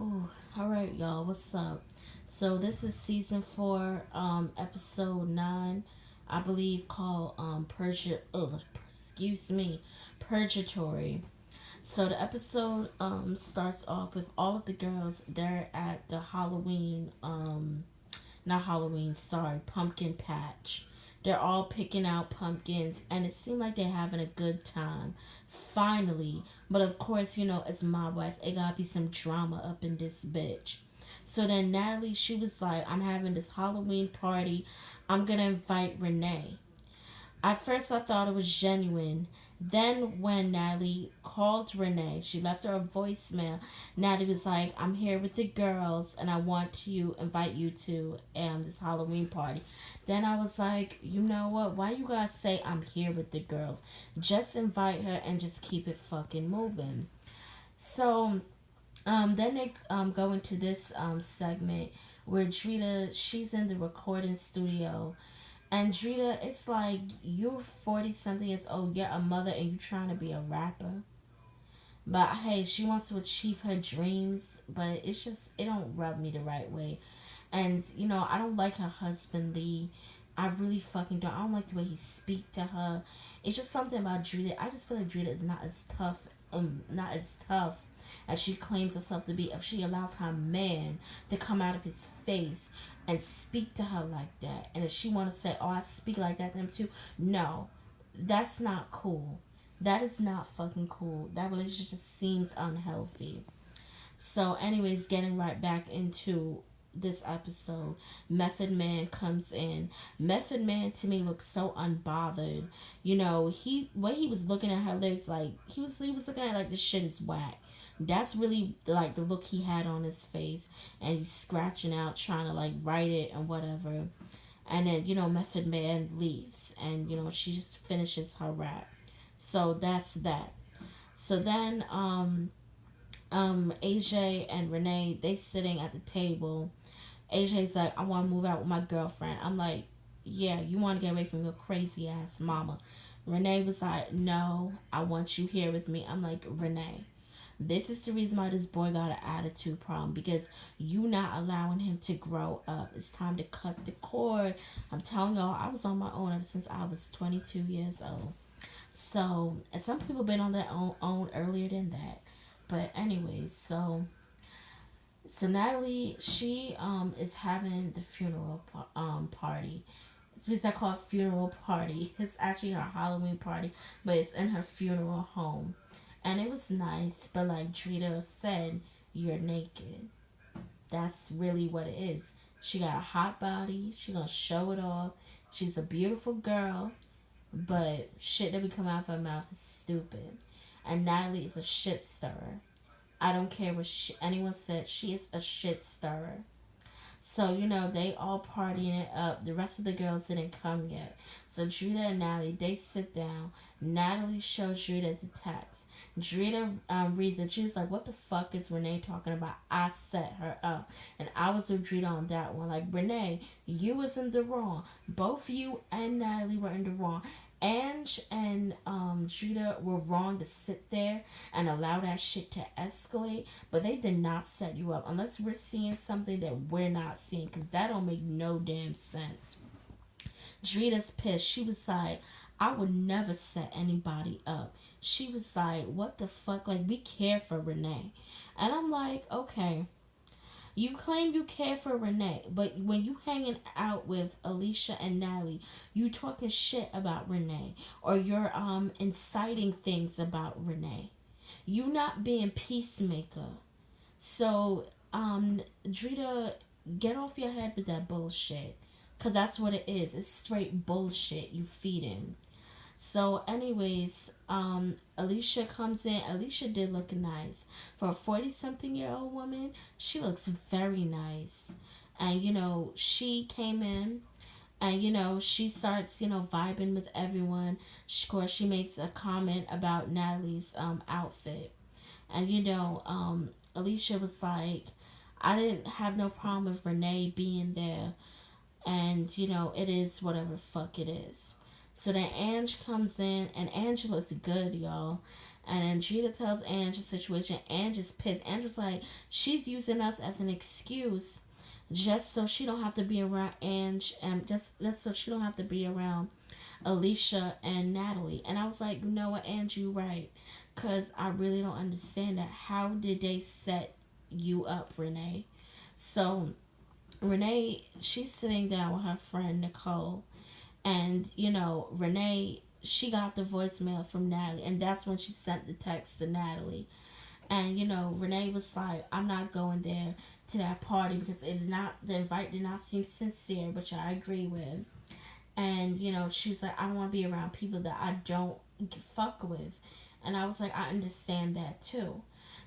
Oh, all right, y'all. What's up? So this is season 4, episode 9, I believe, called excuse me, Purgatory. So the episode starts off with all of the girls. They're at the Halloween not Halloween, sorry, pumpkin patch. They're all picking out pumpkins, and it seemed like they're having a good time. Finally, but of course, it's my West. It gotta be some drama up in this bitch. So then Natalie, she was like, I'm having this Halloween party. I'm gonna invite Renee. At first, I thought it was genuine. Then, when Natalie called Renee, she left her a voicemail. Natalie was like, I'm here with the girls and I want to invite you to this Halloween party. Then I was like, you know what? Why you guys say I'm here with the girls? Just invite her and just keep it fucking moving. So, then they go into this segment where Drita, she's in the recording studio, and Drita, it's like you're 40 something years old, you're a mother, and you're trying to be a rapper. But hey, she wants to achieve her dreams, but it's just, it don't rub me the right way. And I don't like her husband Lee. I really fucking don't. I don't like the way he speak to her. It's just something about Drita. I just feel like Drita is not as tough as she claims herself to be. If she allows her man to come out of his face and speak to her like that, and if she want to say, "Oh, I speak like that to him too," no, that's not cool. That is not fucking cool. That relationship just seems unhealthy. So, anyways, getting right back into this episode, Method Man comes in. Method Man to me looks so unbothered. He way he was looking at her lyrics, like he was looking at it like this shit is whack. That's really like the look he had on his face, and he's scratching out trying to like write it and whatever. And then Method Man leaves, and she just finishes her rap. So that's that. So then AJ and Renee, they sitting at the table. AJ's like, I want to move out with my girlfriend. I'm like, yeah, you want to get away from your crazy ass mama. Renee was like, no, I want you here with me. I'm like, Renee, this is the reason why this boy got an attitude problem, because you not allowing him to grow up. It's time to cut the cord. I'm telling y'all, I was on my own ever since I was 22 years old. So, and some people been on their own earlier than that. But anyways, so Natalie, she is having the funeral party. It's because I call it funeral party. It's actually her Halloween party, but it's in her funeral home, and it was nice. But like Drita said, you're naked. That's really what it is. She got a hot body. She gonna show it off. She's a beautiful girl, but shit that be coming out of her mouth is stupid. And Natalie is a shit stirrer. I don't care what anyone said. She is a shit stirrer. So, they all partying it up. The rest of the girls didn't come yet. So, Drita and Natalie, they sit down. Natalie shows Drita the text. Drita reads it. She's like, what the fuck is Renee talking about? I set her up. And I was with Drita on that one. Like, Renee, you was in the wrong. Both you and Natalie were in the wrong. Ange and Drita were wrong to sit there and allow that shit to escalate, but they did not set you up unless we're seeing something that we're not seeing, because that don't make no damn sense. Drita's pissed. She was like, I would never set anybody up. She was like, what the fuck? Like, we care for Renee. And I'm like, okay, you claim you care for Renee, but when you hanging out with Alicia and Natalie, you talking shit about Renee, or you're inciting things about Renee. You not being peacemaker. So Drita, get off your head with that bullshit, cause that's what it is. It's straight bullshit you feeding. So, anyways, Alicia comes in. Alicia did look nice. For a 40 something year old woman, she looks very nice. And, she came in and, she starts, vibing with everyone. Of course, she makes a comment about Natalie's outfit. And, Alicia was like, I didn't have no problem with Renee being there. And, it is whatever fuck it is. So then Ange comes in, and Ange looks good, y'all. And then Drita tells Ange the situation. Ange is pissed. Ange was like, she's using us as an excuse just so she don't have to be around Ange, and just so she don't have to be around Alicia and Natalie. And I was like, you know what, Ange, you right. Because I really don't understand that. How did they set you up, Renee? So Renee, she's sitting down with her friend Nicole, and Renee, she got the voicemail from Natalie, and that's when she sent the text to Natalie. And Renee was like, "I'm not going there to that party because the invite did not seem sincere," which I agree with. And she was like, "I don't want to be around people that I don't fuck with," and I was like, "I understand that too."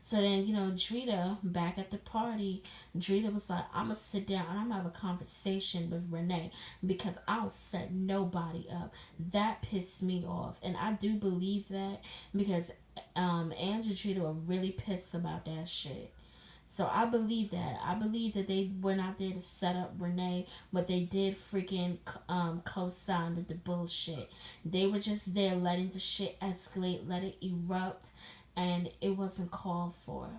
So then, Drita, back at the party, Drita was like, I'm going to sit down and I'm going to have a conversation with Renee because I'll set nobody up. That pissed me off. And I do believe that because Ange and Drita were really pissed about that shit. So I believe that. I believe that they were not there to set up Renee, but they did freaking co-sign with the bullshit. They were just there letting the shit escalate, let it erupt, and it wasn't called for.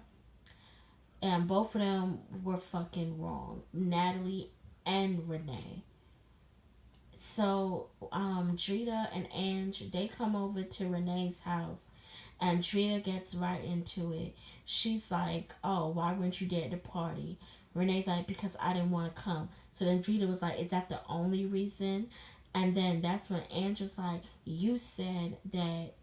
And both of them were fucking wrong. Natalie and Renee. So, Drita and Ange, they come over to Renee's house, and Drita gets right into it. She's like, "Oh, why weren't you there at the party?" Renee's like, "Because I didn't want to come." So then Drita was like, "Is that the only reason?" And then that's when Ange was like, "You said that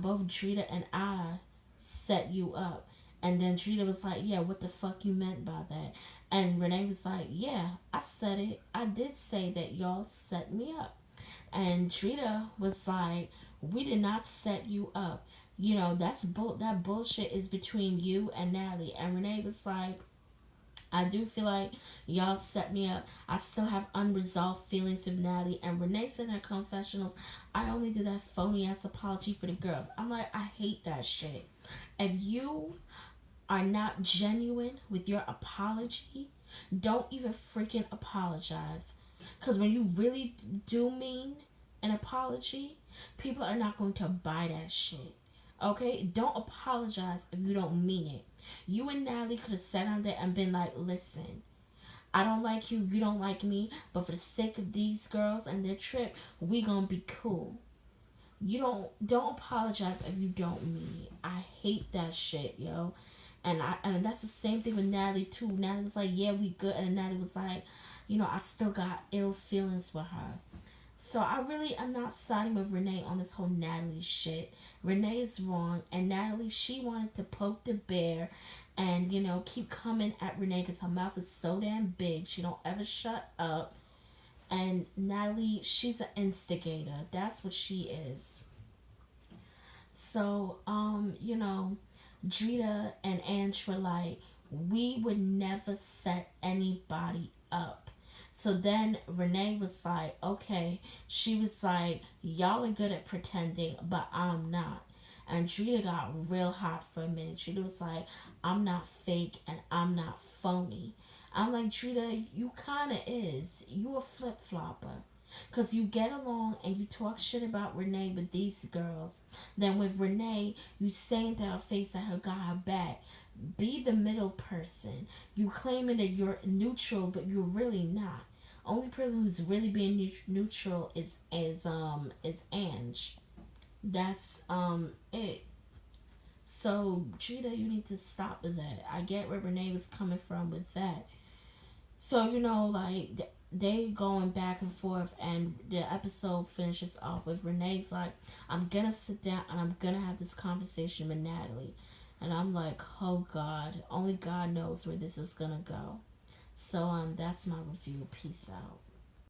both Drita and I set you up." And then Drita was like, "Yeah, what the fuck you meant by that?" And Renee was like, "Yeah, I said it. I did say that y'all set me up." And Drita was like, "We did not set you up. That bullshit is between you and Natalie." And Renee was like, "I do feel like y'all set me up. I still have unresolved feelings with Natalie." And Renee said in her confessionals, "I only did that phony ass apology for the girls." I'm like, I hate that shit. If you are not genuine with your apology, don't even freaking apologize. Because when you really do mean an apology, people are not going to buy that shit. Okay? Don't apologize if you don't mean it. You and Natalie could have sat down there and been like, "Listen, I don't like you, you don't like me, but for the sake of these girls and their trip, we gonna be cool." You don't apologize if you don't mean it. I hate that shit, yo. And that's the same thing with Natalie too. Natalie was like, "Yeah, we good," and Natalie was like, "I still got ill feelings for her." So I really am not siding with Renee on this whole Natalie shit. Renee is wrong, and Natalie, she wanted to poke the bear, and keep coming at Renee because her mouth is so damn big. She don't ever shut up. And Natalie, she's an instigator. That's what she is. So, Drita and Ange were like, "We would never set anybody up." So then Renee was like, "Okay." She was like, "Y'all are good at pretending, but I'm not." And Drita got real hot for a minute. Drita was like, "I'm not fake and I'm not phony." I'm like, "Drita, you kind of is. You a flip flopper. Because you get along and you talk shit about Renee with these girls. Then with Renee, you saying to her face that her got her back. Be the middle person. You claiming that you're neutral, but you're really not. Only person who's really being neutral is Ange. That's it. So Drita, you need to stop with that. I get where Renee was coming from with that. So like they going back and forth, and the episode finishes off with Renee's like, "I'm gonna sit down and I'm gonna have this conversation with Natalie," and I'm like, "Oh God, only God knows where this is gonna go." So that's my review. Peace out.